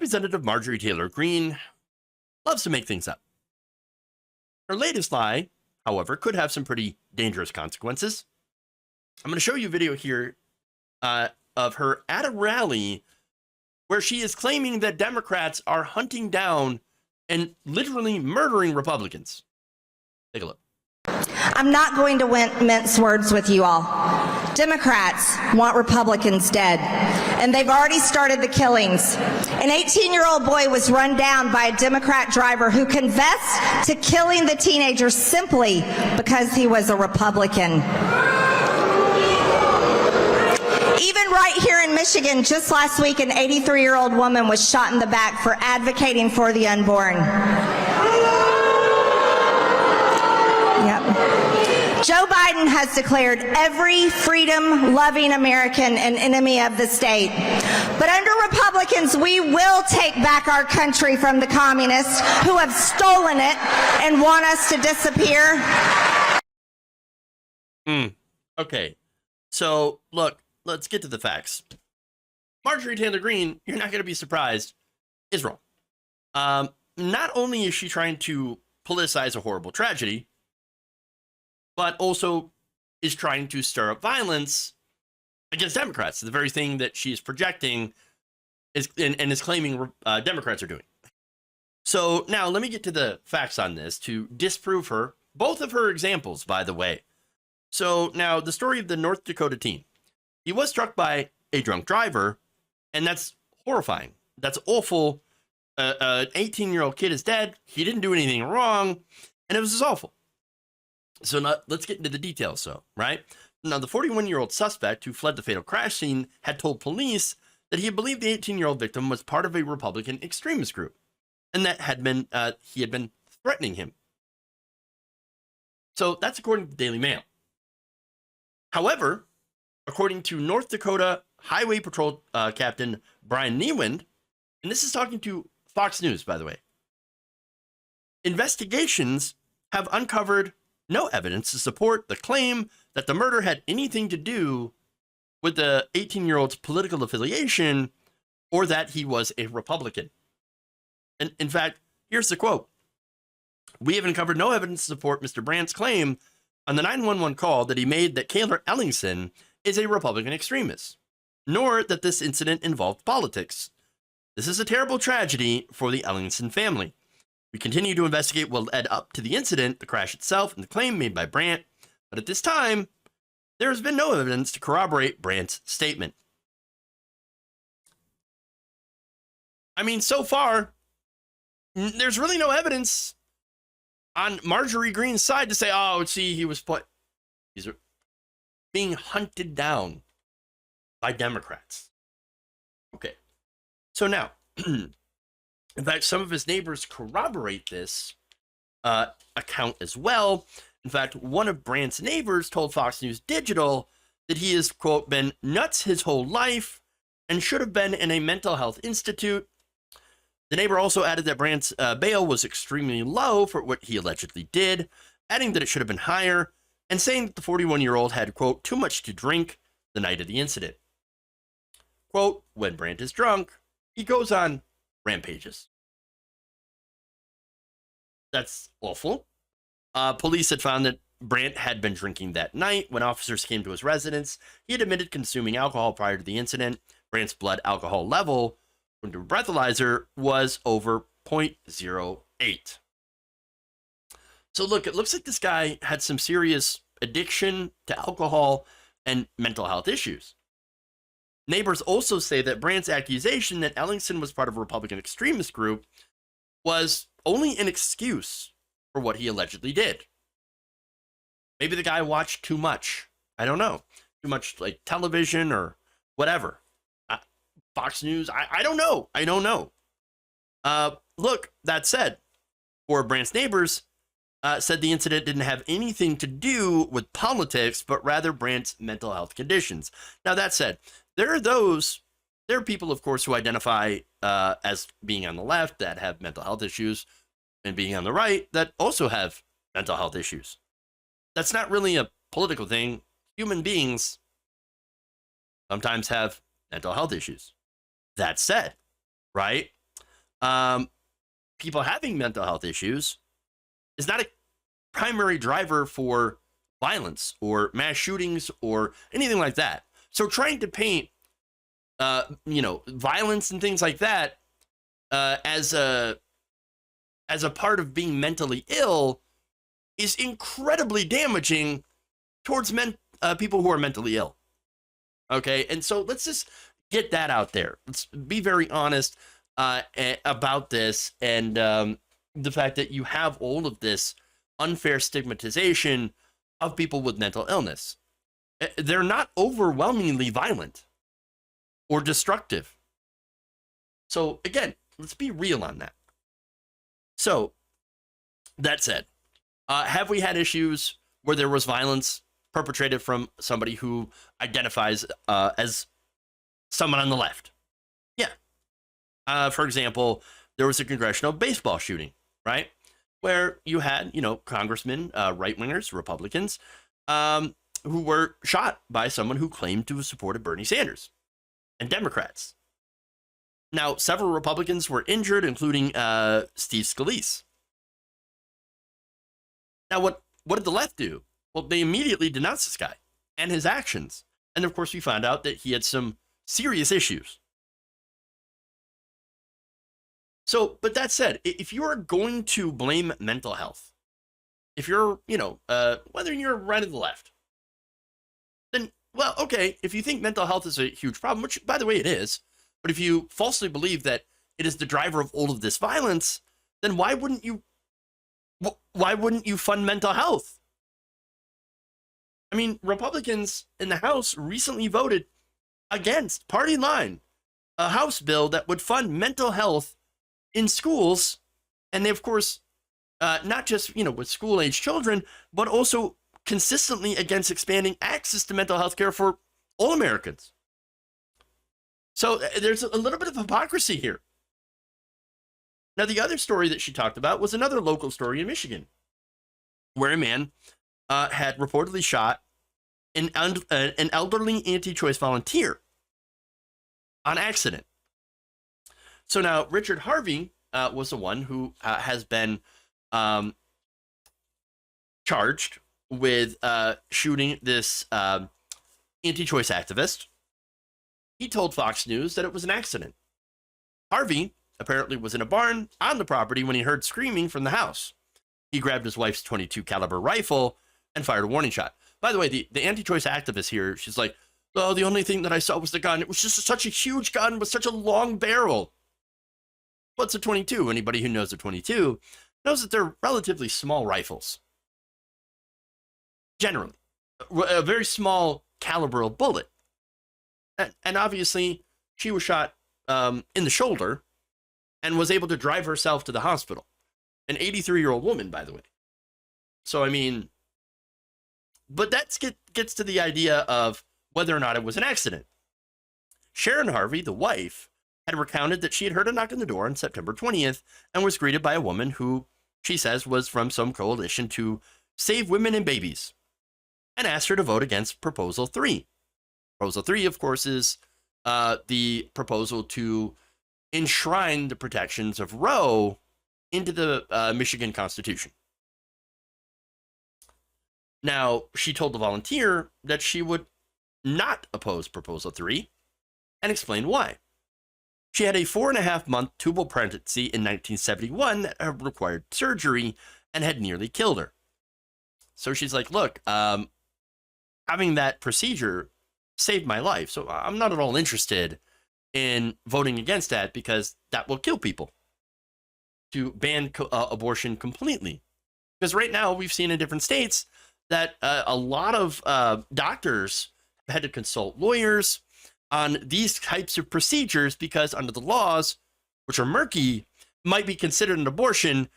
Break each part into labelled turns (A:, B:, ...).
A: Representative Marjorie Taylor Greene loves to make things up. Her latest lie, however, could have some pretty dangerous consequences. I'm going to show you a video here of her at a rally where she is claiming that Democrats are hunting down and literally murdering Republicans. Take a look.
B: I'm not going to mince words with you all. Democrats want Republicans dead, and they've already started the killings. An 18-year-old boy was run down by a Democrat driver who confessed to killing the teenager simply because he was a Republican. Even right here in Michigan, just last week, an 83-year-old woman was shot in the back for advocating for the unborn. Joe Biden has declared every freedom-loving American an enemy of the state. But under Republicans, we will take back our country from the communists who have stolen it and want us to disappear.
A: Okay, so look, let's get to the facts. Marjorie Taylor Greene, you're not going to be surprised, is wrong. Not only is she trying to politicize a horrible tragedy, but also is trying to stir up violence against Democrats, the very thing that she is projecting and is claiming Democrats are doing. So now let me get to the facts on this to disprove her, both of her examples, by the way. So now the story of the North Dakota teen. He was struck by a drunk driver, and that's horrifying. That's awful. An 18-year-old kid is dead. He didn't do anything wrong, and it was just awful. So now, let's get into the details, right? Now, the 41-year-old suspect who fled the fatal crash scene had told police that he believed the 18-year-old victim was part of a Republican extremist group, and that he had been threatening him. So that's according to the Daily Mail. However, according to North Dakota Highway Patrol Captain Brian Niewind, and this is talking to Fox News, by the way, investigations have uncovered no evidence to support the claim that the murder had anything to do with the 18-year-old's political affiliation or that he was a Republican. And in fact, here's the quote. "We have uncovered no evidence to support Mr. Brandt's claim on the 911 call that he made that Cayler Ellingson is a Republican extremist, nor that this incident involved politics. This is a terrible tragedy for the Ellingson family. We continue to investigate what led up to the incident, the crash itself, and the claim made by Brandt, but at this time, there has been no evidence to corroborate Brandt's statement." I mean, so far, there's really no evidence on Marjorie Greene's side to say, oh, see, he's being hunted down by Democrats. Okay, so now, in fact, some of his neighbors corroborate this account as well. In fact, one of Brandt's neighbors told Fox News Digital that he has, quote, been nuts his whole life and should have been in a mental health institute. The neighbor also added that Brandt's bail was extremely low for what he allegedly did, adding that it should have been higher, and saying that the 41-year-old had, quote, too much to drink the night of the incident. Quote, "When Brandt is drunk, he goes on rampages." That's awful. Police had found that Brandt had been drinking that night. When officers came to his residence, he had admitted consuming alcohol prior to the incident. Brandt's blood alcohol level, according to a breathalyzer, was over 0.08. So look, it looks like this guy had some serious addiction to alcohol and mental health issues. Neighbors also say that Brandt's accusation that Ellingson was part of a Republican extremist group was only an excuse for what he allegedly did. Maybe the guy watched too much. I don't know. Too much like television or whatever. Fox News. I don't know. I don't know. Look, that said, four of Brandt's neighbors said the incident didn't have anything to do with politics, but rather Brandt's mental health conditions. Now, that said, there are people, of course, who identify as being on the left that have mental health issues and being on the right that also have mental health issues. That's not really a political thing. Human beings sometimes have mental health issues. That said, right? people having mental health issues is not a primary driver for violence or mass shootings or anything like that. So trying to paint, violence and things like that as a part of being mentally ill is incredibly damaging towards people who are mentally ill. Okay, and so let's just get that out there. Let's be very honest about this and the fact that you have all of this unfair stigmatization of people with mental illness. They're not overwhelmingly violent or destructive. So again, let's be real on that. So that said, have we had issues where there was violence perpetrated from somebody who identifies as someone on the left? Yeah. For example, there was a congressional baseball shooting, right? Where you had, congressmen, right-wingers, Republicans, who were shot by someone who claimed to have supported Bernie Sanders, and Democrats. Now, several Republicans were injured, including Steve Scalise. Now, what did the left do? Well, they immediately denounced this guy and his actions. And of course, we found out that he had some serious issues. So, but that said, if you're going to blame mental health, if you're, whether you're right or the left, then, well, okay, if you think mental health is a huge problem, which, by the way, it is, but if you falsely believe that it is the driver of all of this violence, then why wouldn't you fund mental health? I mean, Republicans in the House recently voted against, party line, a House bill that would fund mental health in schools. And they, of course, not just, with school-age children, but also consistently against expanding access to mental health care for all Americans. So there's a little bit of hypocrisy here. Now, the other story that she talked about was another local story in Michigan, where a man had reportedly shot an elderly anti-choice volunteer on accident. So now Richard Harvey was the one who has been charged with shooting this anti-choice activist. He told Fox News that it was an accident. Harvey apparently was in a barn on the property when he heard screaming from the house. He grabbed his wife's .22 caliber rifle and fired a warning shot. By the way, the anti-choice activist here, she's like, oh, the only thing that I saw was the gun. It was just such a huge gun with such a long barrel. What's a .22? Anybody who knows a .22 knows that they're relatively small rifles. Generally, a very small caliber bullet. And obviously, she was shot in the shoulder and was able to drive herself to the hospital. An 83-year-old woman, by the way. So, I mean, but that gets to the idea of whether or not it was an accident. Sharon Harvey, the wife, had recounted that she had heard a knock on the door on September 20th and was greeted by a woman who, she says, was from some coalition to save women and babies, and asked her to vote against Proposal 3. Proposal 3, of course, is the proposal to enshrine the protections of Roe into the Michigan Constitution. Now, she told the volunteer that she would not oppose Proposal 3 and explained why. She had a 4.5-month tubal pregnancy in 1971 that had required surgery and had nearly killed her. So she's like, look, having that procedure saved my life. So I'm not at all interested in voting against that because that will kill people. To ban abortion completely. Because right now we've seen in different states that a lot of doctors have had to consult lawyers on these types of procedures because under the laws, which are murky, might be considered an abortion,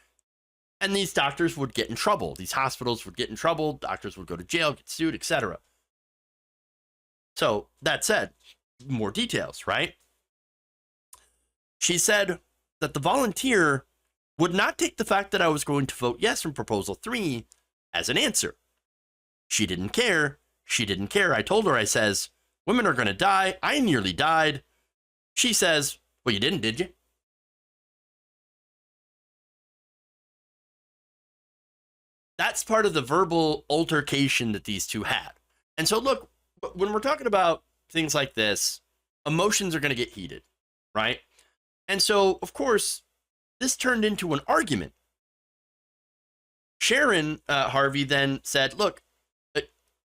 A: and these doctors would get in trouble. These hospitals would get in trouble, doctors would go to jail, get sued, etc. So that said, more details, right? She said that the volunteer would not take the fact that I was going to vote yes on Proposal 3 as an answer. She didn't care. She didn't care. I told her, I says, women are going to die. I nearly died. She says, well, you didn't, did you? That's part of the verbal altercation that these two had. And so, look, when we're talking about things like this, emotions are going to get heated, right? And so, of course, this turned into an argument. Sharon Harvey then said, "Look,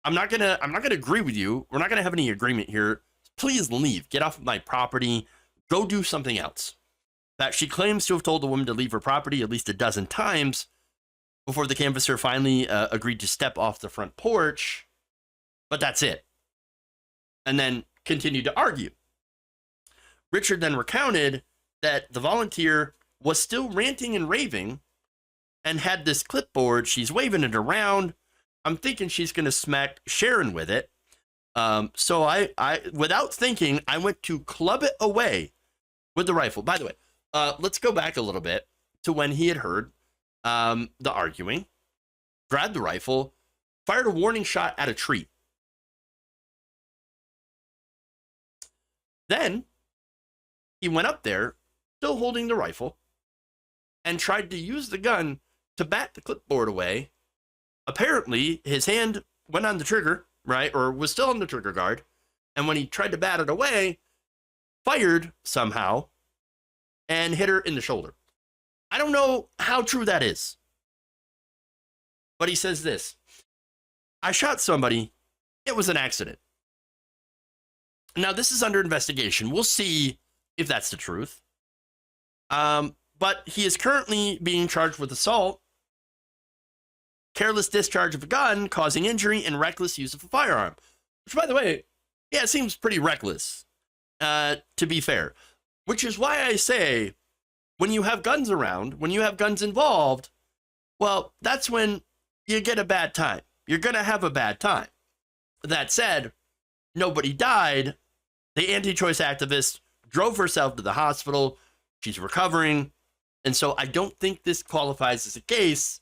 A: I'm not gonna agree with you. We're not gonna have any agreement here. Please leave. Get off of my property. Go do something else." That she claims to have told the woman to leave her property at least a dozen times before the canvasser finally agreed to step off the front porch. But that's it. And then continued to argue. Richard then recounted that the volunteer was still ranting and raving and had this clipboard. She's waving it around. I'm thinking she's going to smack Sharon with it. So I, without thinking, I went to club it away with the rifle. By the way, let's go back a little bit to when he had heard the arguing, grabbed the rifle, fired a warning shot at a tree. Then he went up there, still holding the rifle, and tried to use the gun to bat the clipboard away. Apparently, his hand went on the trigger, right, or was still on the trigger guard, and when he tried to bat it away, fired somehow and hit her in the shoulder. I don't know how true that is, but he says this: "I shot somebody. It was an accident." Now, this is under investigation. We'll see if that's the truth. But he is currently being charged with assault, careless discharge of a gun, causing injury, and reckless use of a firearm. Which, by the way, yeah, it seems pretty reckless, to be fair. Which is why I say, when you have guns around, when you have guns involved, well, that's when you get a bad time. You're going to have a bad time. That said, nobody died. The anti-choice activist drove herself to the hospital. She's recovering. And so I don't think this qualifies as a case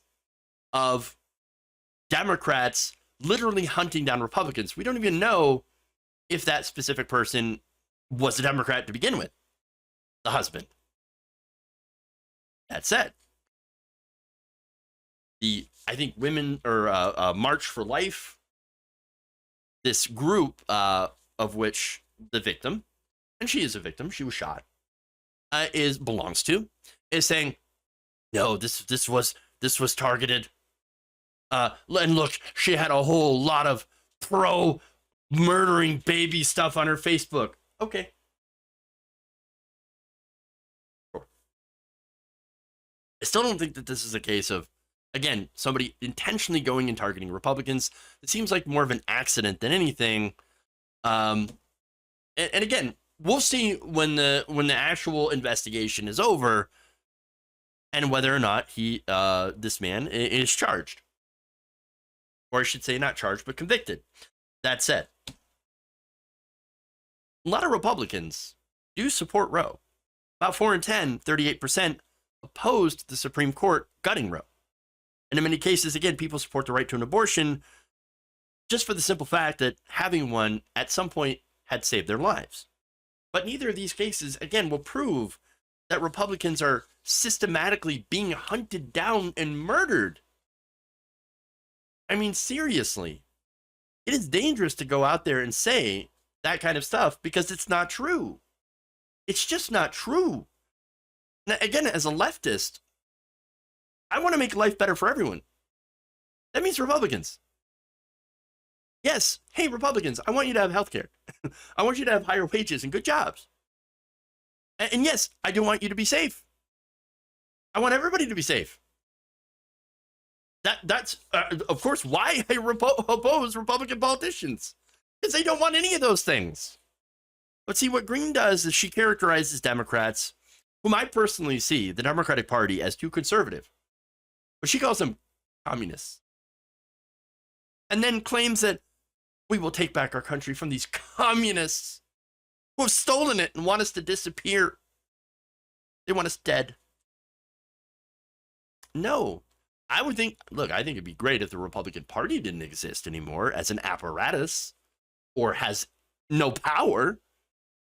A: of Democrats literally hunting down Republicans. We don't even know if that specific person was a Democrat to begin with, the husband. That said, I think Women or March for Life, this group of which the victim, and she is a victim, she was shot, belongs to, is saying, no, this was targeted. And look, she had a whole lot of pro murdering baby stuff on her Facebook. Okay. Sure. I still don't think that this is a case of, again, somebody intentionally going and targeting Republicans. It seems like more of an accident than anything. And again, we'll see when the actual investigation is over and whether or not this man is charged. Or I should say not charged, but convicted. That said, a lot of Republicans do support Roe. About 4 in 10, 38%, opposed the Supreme Court gutting Roe. And in many cases, again, people support the right to an abortion just for the simple fact that having one at some point had saved their lives. But neither of these cases, again, will prove that Republicans are systematically being hunted down and murdered. I mean, seriously, it is dangerous to go out there and say that kind of stuff because it's not true. It's just not true. Now, again, as a leftist, I want to make life better for everyone. That means Republicans. Yes, hey, Republicans, I want you to have health care. I want you to have higher wages and good jobs. And yes, I do want you to be safe. I want everybody to be safe. That's, of course, why I oppose Republican politicians, because they don't want any of those things. But see, what Green does is she characterizes Democrats, whom I personally see, the Democratic Party, as too conservative. But she calls them communists. And then claims that we will take back our country from these communists who have stolen it and want us to disappear. They want us dead. No. I would think, look, I think it'd be great if the Republican Party didn't exist anymore as an apparatus or has no power.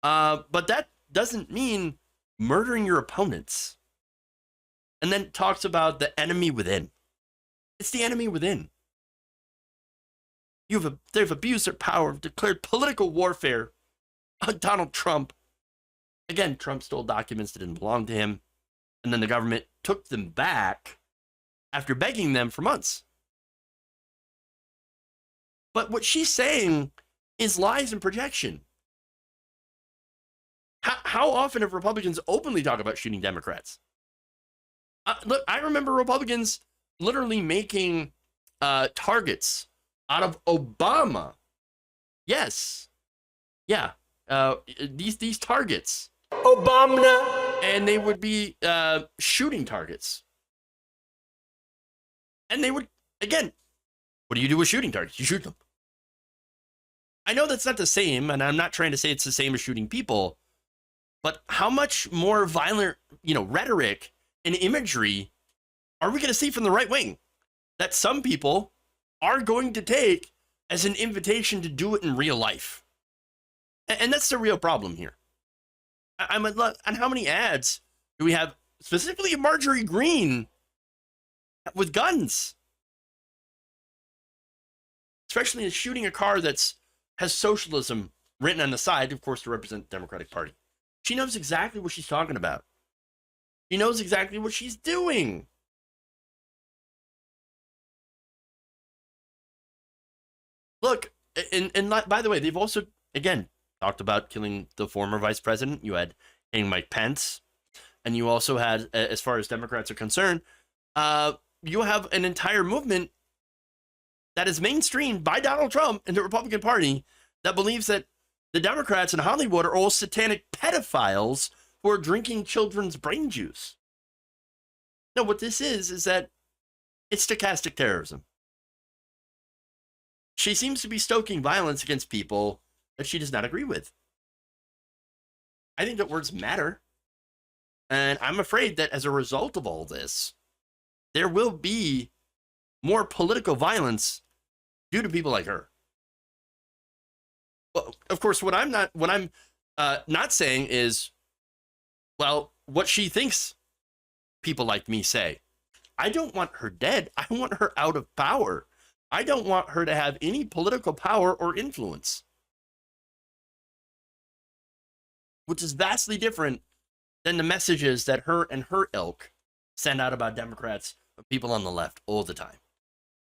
A: But that doesn't mean murdering your opponents. And then talks about the enemy within. It's the enemy within. They've abused their power, declared political warfare on Donald Trump. Again, Trump stole documents that didn't belong to him, and then the government took them back after begging them for months. But what she's saying is lies and projection. How often have Republicans openly talk about shooting Democrats? Look, I remember Republicans literally making targets out of Obama. Yes. Yeah. These targets.
C: Obama.
A: And they would be shooting targets. And they would, again, what do you do with shooting targets? You shoot them. I know that's not the same, and I'm not trying to say it's the same as shooting people, but how much more violent, rhetoric and imagery are we going to see from the right wing that some people are going to take as an invitation to do it in real life? And that's the real problem here. I'm on how many ads do we have, specifically of Marjorie Greene, with guns? Especially in shooting a car that's has socialism written on the side, of course, to represent the Democratic Party. She knows exactly what she's talking about. She knows exactly what she's doing. Look, and by the way, they've also, again, talked about killing the former vice president. You had Mike Pence, and you also had, as far as Democrats are concerned, you have an entire movement that is mainstreamed by Donald Trump in the Republican Party that believes that the Democrats in Hollywood are all satanic pedophiles who are drinking children's brain juice. No, what this is that it's stochastic terrorism. She seems to be stoking violence against people that she does not agree with. I think that words matter. And I'm afraid that as a result of all this, there will be more political violence due to people like her. Well, of course, what I'm not saying is, well, what she thinks people like me say. I don't want her dead. I want her out of power. I don't want her to have any political power or influence, which is vastly different than the messages that her and her ilk send out about Democrats, people on the left all the time.